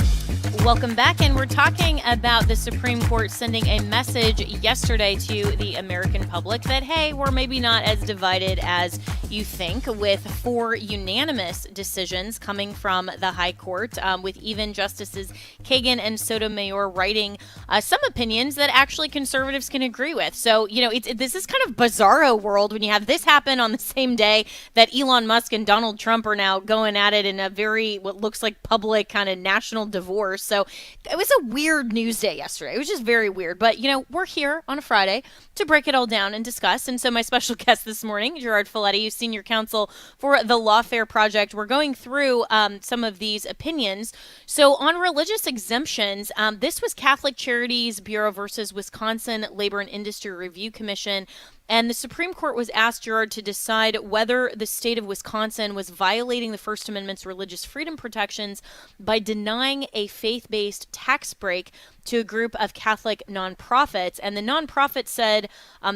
[SPEAKER 3] Welcome back, and we're talking about the Supreme Court sending a message yesterday to the American public that, hey, we're maybe not as divided as you think, with 4 unanimous decisions coming from the High Court, with even Justices Kagan and Sotomayor writing some opinions that actually conservatives can agree with. So, you know, this is kind of bizarro world when you have this happen on the same day that Elon Musk and Donald Trump are now going at it in a very, what looks like public kind of national divorce. So it was a weird news day yesterday. It was just very weird. But, you know, we're here on a Friday to break it all down and discuss. And so my special guest this morning, Gerard Folletti, who's senior counsel for the Lawfare Project, we're going through some of these opinions. So on religious exemptions, this was Catholic Charities Bureau versus Wisconsin Labor and Industry Review Commission. And the Supreme Court was asked, Gerard, to decide whether the state of Wisconsin was violating the First Amendment's religious freedom protections by denying a faith-based tax break to a group of Catholic nonprofits. And the nonprofit said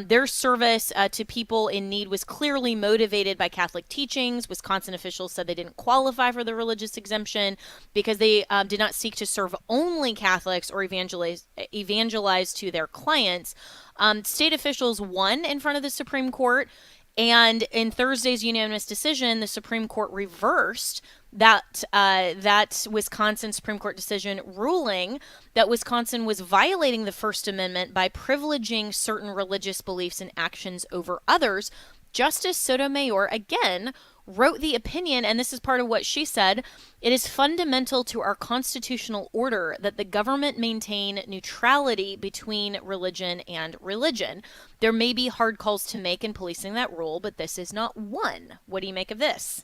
[SPEAKER 3] their service to people in need was clearly motivated by Catholic teachings. Wisconsin officials said they didn't qualify for the religious exemption because they did not seek to serve only Catholics or evangelize to their clients. State officials won in front of the Supreme Court, and in Thursday's unanimous decision, the Supreme Court reversed that Wisconsin Supreme Court decision, ruling that Wisconsin was violating the First Amendment by privileging certain religious beliefs and actions over others. Justice Sotomayor, again, wrote the opinion, and this is part of what she said: it is fundamental to our constitutional order that the government maintain neutrality between religion and religion. There may be hard calls to make in policing that rule, but this is not one. What do you make of this?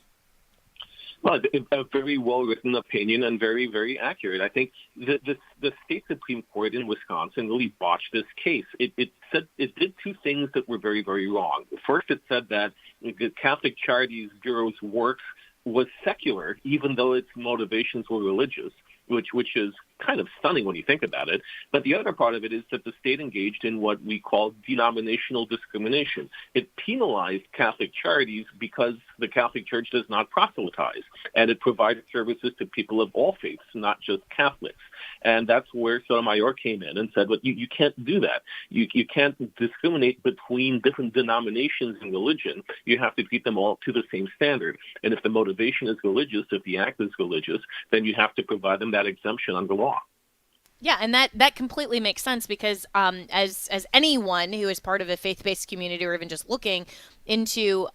[SPEAKER 9] Well, a very well-written opinion and very, very accurate. I think the state Supreme Court in Wisconsin really botched this case. It did 2 things that were very, very wrong. First, it said that the Catholic Charities Bureau's works was secular, even though its motivations were religious, which is kind of stunning when you think about it. But the other part of it is that the state engaged in what we call denominational discrimination. It penalized Catholic charities because the Catholic Church does not proselytize, and it provided services to people of all faiths, not just Catholics. And that's where Sotomayor came in and said, well, you can't do that. You can't discriminate between different denominations in religion. You have to treat them all to the same standard. And if the motivation is religious, if the act is religious, then you have to provide them that exemption under law.
[SPEAKER 3] Yeah, and that completely makes sense because as anyone who is part of a faith-based community or even just looking into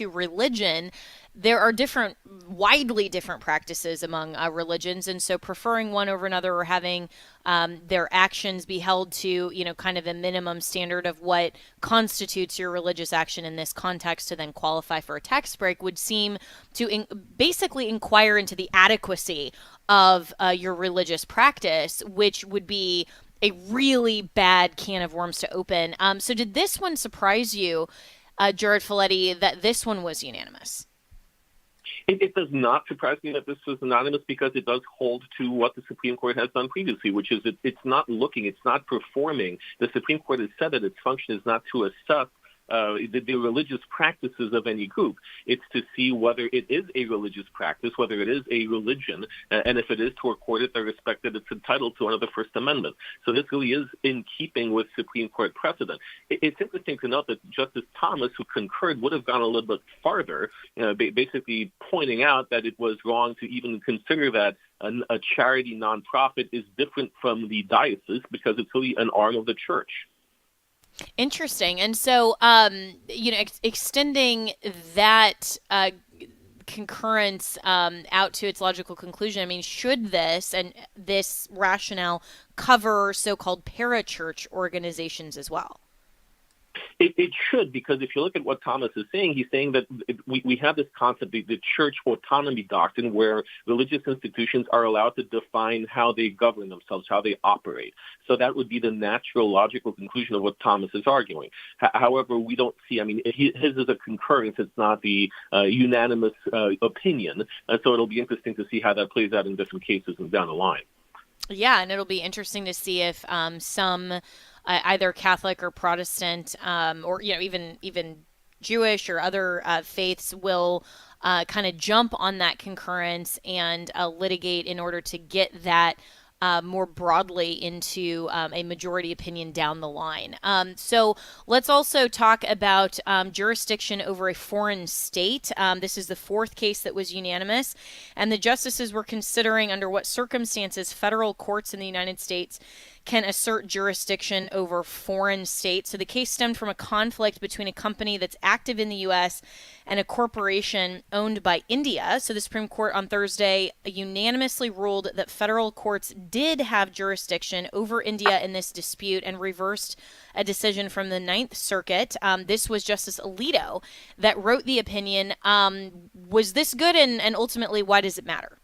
[SPEAKER 3] religion, there are widely different practices among religions, and so preferring one over another or having their actions be held to, kind of a minimum standard of what constitutes your religious action in this context to then qualify for a tax break would seem to basically inquire into the adequacy of your religious practice, which would be a really bad can of worms to open. So did this one surprise you, Gerard Folletti, that this one was unanimous?
[SPEAKER 9] It does not surprise me that this was anonymous because it does hold to what the Supreme Court has done previously, which is it's not performing. The Supreme Court has said that its function is not to assess the religious practices of any group. It's to see whether it is a religious practice, whether it is a religion, and if it is, to record it, they're respected, it's entitled to under the First Amendment. So this really is in keeping with Supreme Court precedent. It's interesting to note that Justice Thomas, who concurred, would have gone a little bit farther, basically pointing out that it was wrong to even consider that a charity nonprofit is different from the diocese because it's really an arm of the church.
[SPEAKER 3] Interesting. And so, extending that concurrence out to its logical conclusion, I mean, should this rationale cover so-called parachurch organizations as well?
[SPEAKER 9] It should, because if you look at what Thomas is saying, he's saying that we have this concept, the church autonomy doctrine, where religious institutions are allowed to define how they govern themselves, how they operate. So that would be the natural, logical conclusion of what Thomas is arguing. However, we don't see, his is a concurrence, it's not the unanimous opinion. So it'll be interesting to see how that plays out in different cases and down the line.
[SPEAKER 3] Yeah, and it'll be interesting to see if some either Catholic or Protestant, or even Jewish or other faiths will kind of jump on that concurrence and litigate in order to get that more broadly into a majority opinion down the line. So let's also talk about jurisdiction over a foreign state. This is the fourth case that was unanimous, and the justices were considering under what circumstances federal courts in the United States can assert jurisdiction over foreign states. So the case stemmed from a conflict between a company that's active in the U.S. and a corporation owned by India. So the Supreme Court on Thursday unanimously ruled that federal courts did have jurisdiction over India in this dispute and reversed a decision from the Ninth Circuit. This was Justice Alito that wrote the opinion. Was this good, and ultimately, why does it matter?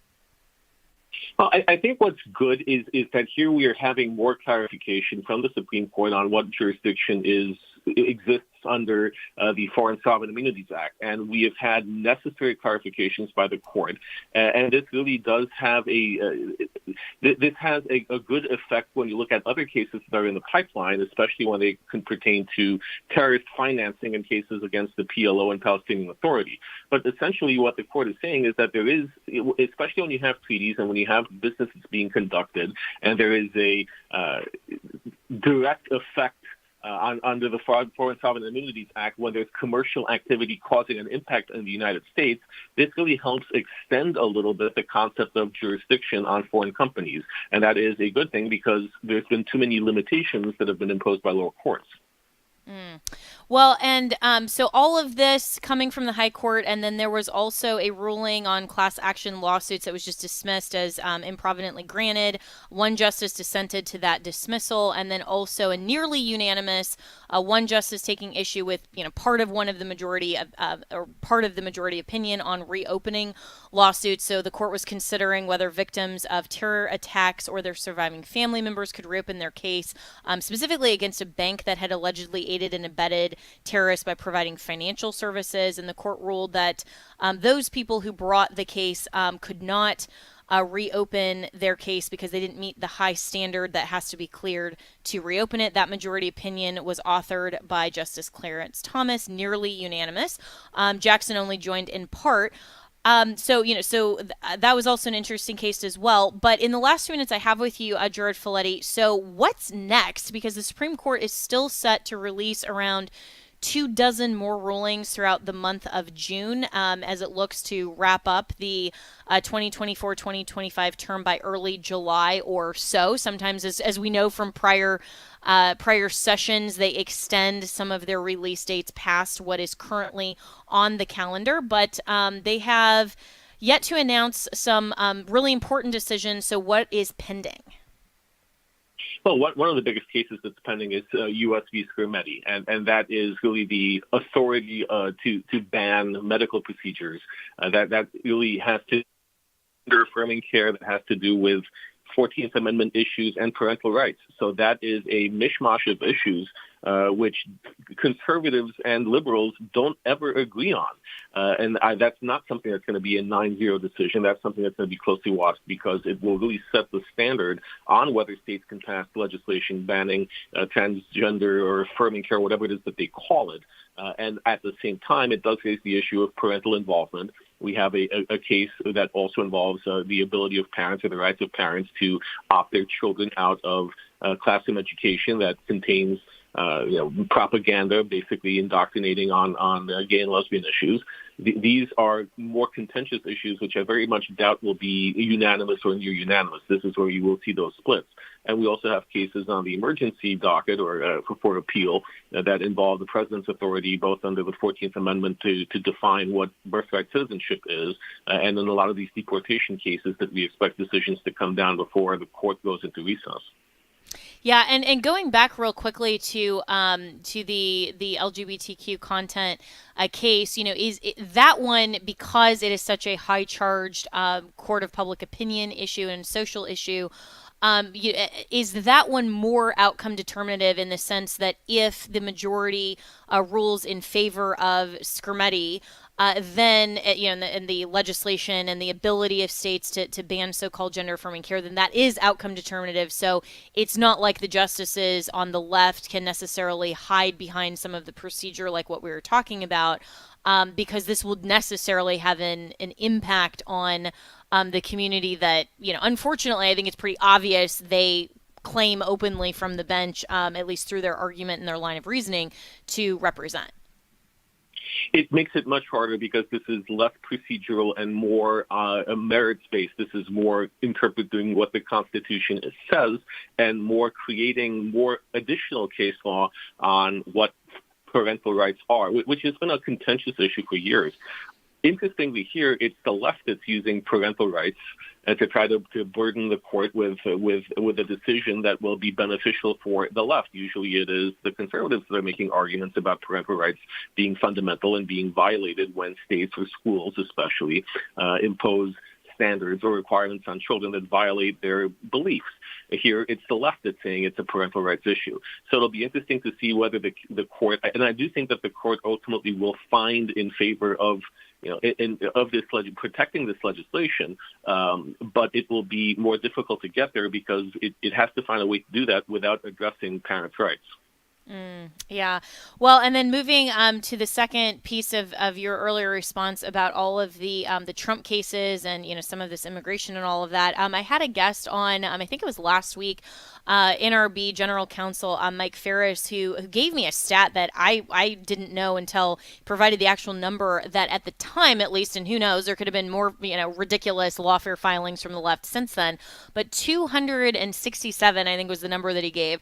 [SPEAKER 9] Well, I think what's good is that here we are having more clarification from the Supreme Court on what jurisdiction exists under the Foreign Sovereign Immunities Act, and we have had necessary clarifications by the court, and this really does have this has a good effect when you look at other cases that are in the pipeline, especially when they can pertain to terrorist financing and cases against the PLO and Palestinian Authority. But essentially what the court is saying is that there is, especially when you have treaties and when you have businesses being conducted, and there is a direct effect under the Foreign Sovereign Immunities Act, when there's commercial activity causing an impact in the United States, this really helps extend a little bit the concept of jurisdiction on foreign companies. And that is a good thing because there's been too many limitations that have been imposed by lower courts.
[SPEAKER 3] Well, and so all of this coming from the High Court, and then there was also a ruling on class action lawsuits that was just dismissed as improvidently granted. One justice dissented to that dismissal, and then also a nearly unanimous one justice taking issue with part of the majority opinion on reopening lawsuits. So the court was considering whether victims of terror attacks or their surviving family members could reopen their case, specifically against a bank that had allegedly aided and abetted terrorists by providing financial services. And the court ruled that those people who brought the case could not reopen their case because they didn't meet the high standard that has to be cleared to reopen it. That majority opinion was authored by Justice Clarence Thomas, nearly unanimous. Jackson only joined in part. So that was also an interesting case as well. But in the last 2 minutes I have with you, Gerard Folletti, so what's next? Because the Supreme Court is still set to release around 24 more rulings throughout the month of June as it looks to wrap up the 2024-2025 term by early July or so. Sometimes, as we know from prior sessions, they extend some of their release dates past what is currently on the calendar, but they have yet to announce some really important decisions. So what is pending?
[SPEAKER 9] Well, one of the biggest cases that's pending is U.S. v. Scrimetti, and that is really the authority to ban medical procedures. That really has to do affirming care, that has to do with 14th Amendment issues and parental rights. So that is a mishmash of issues which conservatives and liberals don't ever agree on. That's not something that's going to be a 9-0 decision. That's something that's going to be closely watched because it will really set the standard on whether states can pass legislation banning transgender or affirming care, whatever it is that they call it. And at the same time, it does raise the issue of parental involvement. We have a case that also involves the ability of parents or the rights of parents to opt their children out of classroom education that contains propaganda, basically indoctrinating on gay and lesbian issues. These are more contentious issues, which I very much doubt will be unanimous or near unanimous. This is where you will see those splits. And we also have cases on the emergency docket or for appeal that involve the president's authority, both under the 14th Amendment to define what birthright citizenship is, and in a lot of these deportation cases that we expect decisions to come down before the court goes into recess.
[SPEAKER 3] Yeah, and going back real quickly to the LGBTQ content case, that one, because it is such a high charged court of public opinion issue and social issue, is that one more outcome determinative in the sense that if the majority rules in favor of Skrmetti, then, and the legislation and the ability of states to ban so-called gender-affirming care, then that is outcome determinative. So it's not like the justices on the left can necessarily hide behind some of the procedure like what we were talking about, because this will necessarily have an impact on the community that, unfortunately, I think it's pretty obvious they claim openly from the bench, at least through their argument and their line of reasoning, to represent.
[SPEAKER 9] It makes it much harder because this is less procedural and more merits-based. This is more interpreting what the Constitution says and more creating more additional case law on what parental rights are, which has been a contentious issue for years. Interestingly here, it's the left that's using parental rights to try to burden the court with a decision that will be beneficial for the left. Usually it is the conservatives that are making arguments about parental rights being fundamental and being violated when states or schools especially impose standards or requirements on children that violate their beliefs. Here, it's the left that's saying it's a parental rights issue. So it'll be interesting to see whether the court, and I do think that the court ultimately will find in favor of protecting this legislation, but it will be more difficult to get there because it has to find a way to do that without addressing parents' rights.
[SPEAKER 3] Yeah. Well, and then moving to the second piece of your earlier response about all of the Trump cases and, some of this immigration and all of that. I had a guest on, I think it was last week, NRB General Counsel Mike Ferris, who gave me a stat that I didn't know until provided the actual number that at the time, at least, and who knows, there could have been more, ridiculous lawfare filings from the left since then. But 267, I think, was the number that he gave.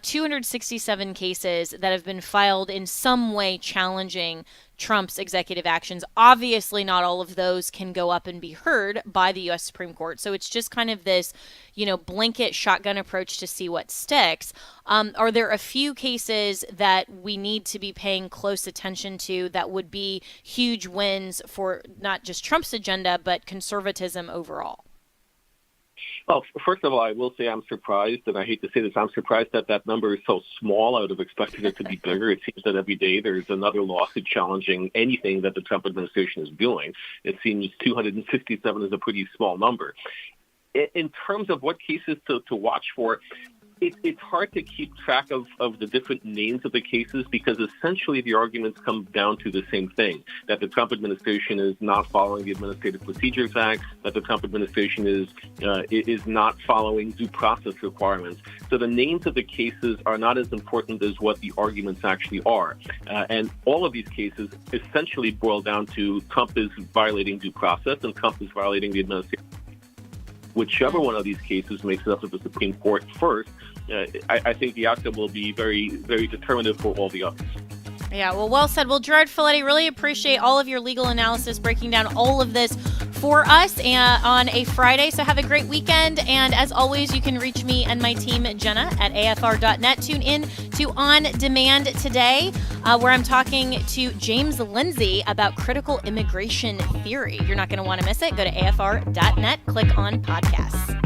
[SPEAKER 3] 267 cases that have been filed in some way challenging Trump's executive actions. Obviously, not all of those can go up and be heard by the U.S. Supreme Court. So it's just kind of this, blanket shotgun approach to see what sticks. Are there a few cases that we need to be paying close attention to that would be huge wins for not just Trump's agenda, but conservatism overall?
[SPEAKER 9] Well, first of all, I will say I'm surprised, and I hate to say this, I'm surprised that that number is so small. I would have expected it to be bigger. It seems that every day there's another lawsuit challenging anything that the Trump administration is doing. It seems 267 is a pretty small number. In terms of what cases to watch for, it's hard to keep track of the different names of the cases because essentially the arguments come down to the same thing, that the Trump administration is not following the Administrative Procedures Act, that the Trump administration is not following due process requirements. So the names of the cases are not as important as what the arguments actually are. And all of these cases essentially boil down to Trump is violating due process and Trump is violating the administration. Whichever one of these cases makes it up to the Supreme Court first, I think the outcome will be very, very determinative for all the others.
[SPEAKER 3] Yeah, well said. Well, Gerard Filletti, really appreciate all of your legal analysis, breaking down all of this for us on a Friday. So have a great weekend. And as always, you can reach me and my team, Jenna, at afr.net. Tune in to On Demand today, where I'm talking to James Lindsay about critical immigration theory. You're not going to want to miss it. Go to afr.net, click on podcasts.